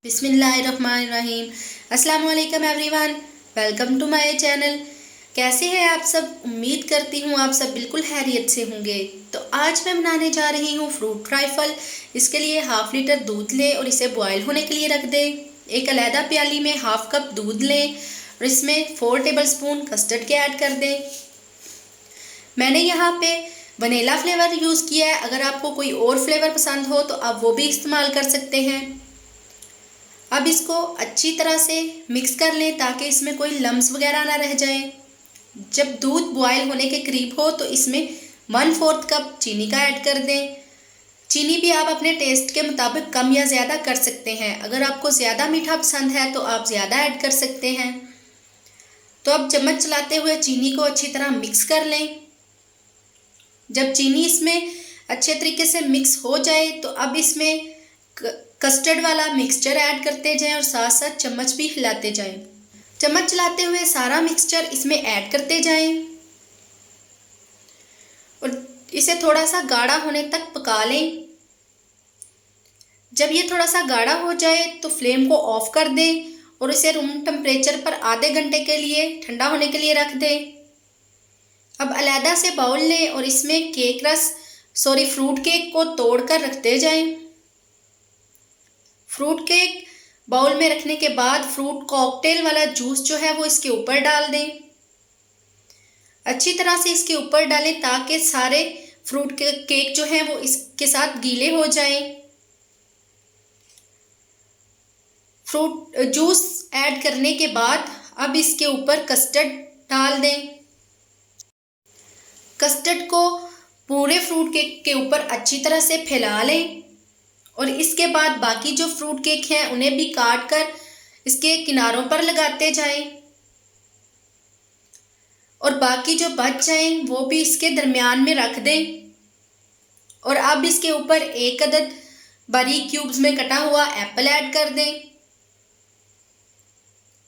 बिस्मिल्लाहिर्रहमानिर्रहीम। अस्सलाम वालेकुम everyone, welcome to my channel. कैसे हैं आप सब? उम्मीद करती हूँ आप सब बिल्कुल खैरियत से होंगे। तो आज मैं बनाने जा रही हूँ फ्रूट ट्राइफल। इसके लिए हाफ लीटर दूध लें और इसे बॉयल होने के लिए रख दें। एक अलहदा प्याली में हाफ कप दूध लें और इसमें 4 टेबलस्पून कस्टर्ड के ऐड कर दें। मैंने यहाँ पे वनीला फ्लेवर यूज़ किया है। अगर आपको कोई और फ्लेवर पसंद हो तो आप वो भी इस्तेमाल कर सकते हैं। अब इसको अच्छी तरह से मिक्स कर लें ताकि इसमें कोई लम्स वगैरह ना रह जाएं। जब दूध बॉयल होने के करीब हो तो इसमें 1/4 कप चीनी का ऐड कर दें। चीनी भी आप अपने टेस्ट के मुताबिक कम या ज़्यादा कर सकते हैं। अगर आपको ज़्यादा मीठा पसंद है तो आप ज़्यादा ऐड कर सकते हैं। तो अब चम्मच चलाते हुए चीनी को अच्छी तरह मिक्स कर लें। जब चीनी इसमें अच्छे तरीके से मिक्स हो जाए तो अब इसमें कस्टर्ड वाला मिक्सचर ऐड करते जाएं और साथ साथ चम्मच भी हिलाते जाएं। चम्मच चलाते हुए सारा मिक्सचर इसमें ऐड करते जाएं और इसे थोड़ा सा गाढ़ा होने तक पका लें। जब ये थोड़ा सा गाढ़ा हो जाए तो फ्लेम को ऑफ कर दें और इसे रूम टेम्परेचर पर आधे घंटे के लिए ठंडा होने के लिए रख दें। अब अलहदा से बाउल लें और इसमें फ्रूट केक को तोड़कर रखते जाएं। फ्रूट केक बाउल में रखने के बाद फ्रूट कॉकटेल वाला जूस जो है वो इसके ऊपर डाल दें। अच्छी तरह से इसके ऊपर डालें ताकि सारे फ्रूट केक जो है वो इसके साथ गीले हो जाएं। फ्रूट जूस ऐड करने के बाद अब इसके ऊपर कस्टर्ड डाल दें। कस्टर्ड को पूरे फ्रूट केक के ऊपर अच्छी तरह से फैला लें और इसके बाद बाकी जो फ्रूट केक हैं उन्हें भी काट कर इसके किनारों पर लगाते जाएं और बाकी जो बच जाएं वो भी इसके दरमियान में रख दें। और अब इसके ऊपर 1 अदद बारीक क्यूब्स में कटा हुआ एप्पल ऐड कर दें।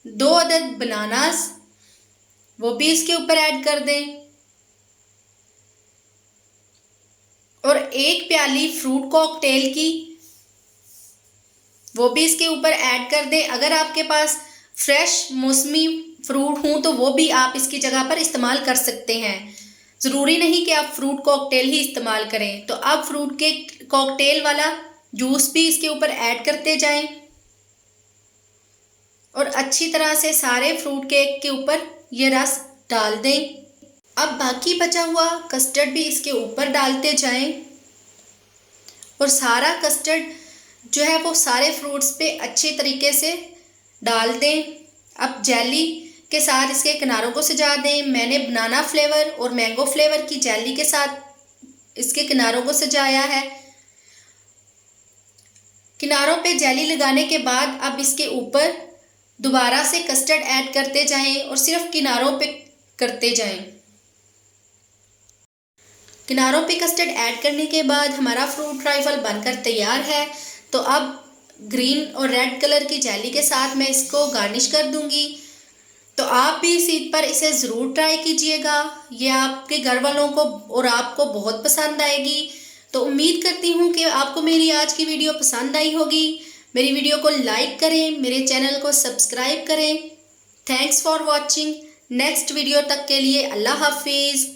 2 अदद बनानास वो भी इसके ऊपर ऐड कर दें और 1 प्याली फ्रूट कॉकटेल की वो भी इसके ऊपर ऐड कर दें। अगर आपके पास फ्रेश मौसमी फ्रूट हों तो वो भी आप इसकी जगह पर इस्तेमाल कर सकते हैं। ज़रूरी नहीं कि आप फ्रूट कॉकटेल ही इस्तेमाल करें। तो आप फ्रूट के कॉकटेल वाला जूस भी इसके ऊपर ऐड करते जाएं और अच्छी तरह से सारे फ्रूट केक के ऊपर ये रस डाल दें। अब बाकी बचा हुआ कस्टर्ड भी इसके ऊपर डालते जाएं और सारा कस्टर्ड जो है वो सारे फ्रूट्स पे अच्छे तरीके से डाल दें। अब जेली के साथ इसके किनारों को सजा दें। मैंने बनाना फ्लेवर और मैंगो फ्लेवर की जेली के साथ इसके किनारों को सजाया है। किनारों पे जेली लगाने के बाद अब इसके ऊपर दोबारा से कस्टर्ड ऐड करते जाएं और सिर्फ किनारों पे करते जाएं। किनारों पे कस्टर्ड ऐड करने के बाद हमारा फ्रूट ट्राइफल बनकर तैयार है। तो अब ग्रीन और रेड कलर की जेली के साथ मैं इसको गार्निश कर दूंगी। तो आप भी इस ईद पर इसे ज़रूर ट्राई कीजिएगा। ये आपके घर वालों को और आपको बहुत पसंद आएगी। तो उम्मीद करती हूँ कि आपको मेरी आज की वीडियो पसंद आई होगी। मेरी वीडियो को लाइक करें, मेरे चैनल को सब्सक्राइब करें। Thanks for watching. Next video तक के लिए अल्लाह हाफिज़।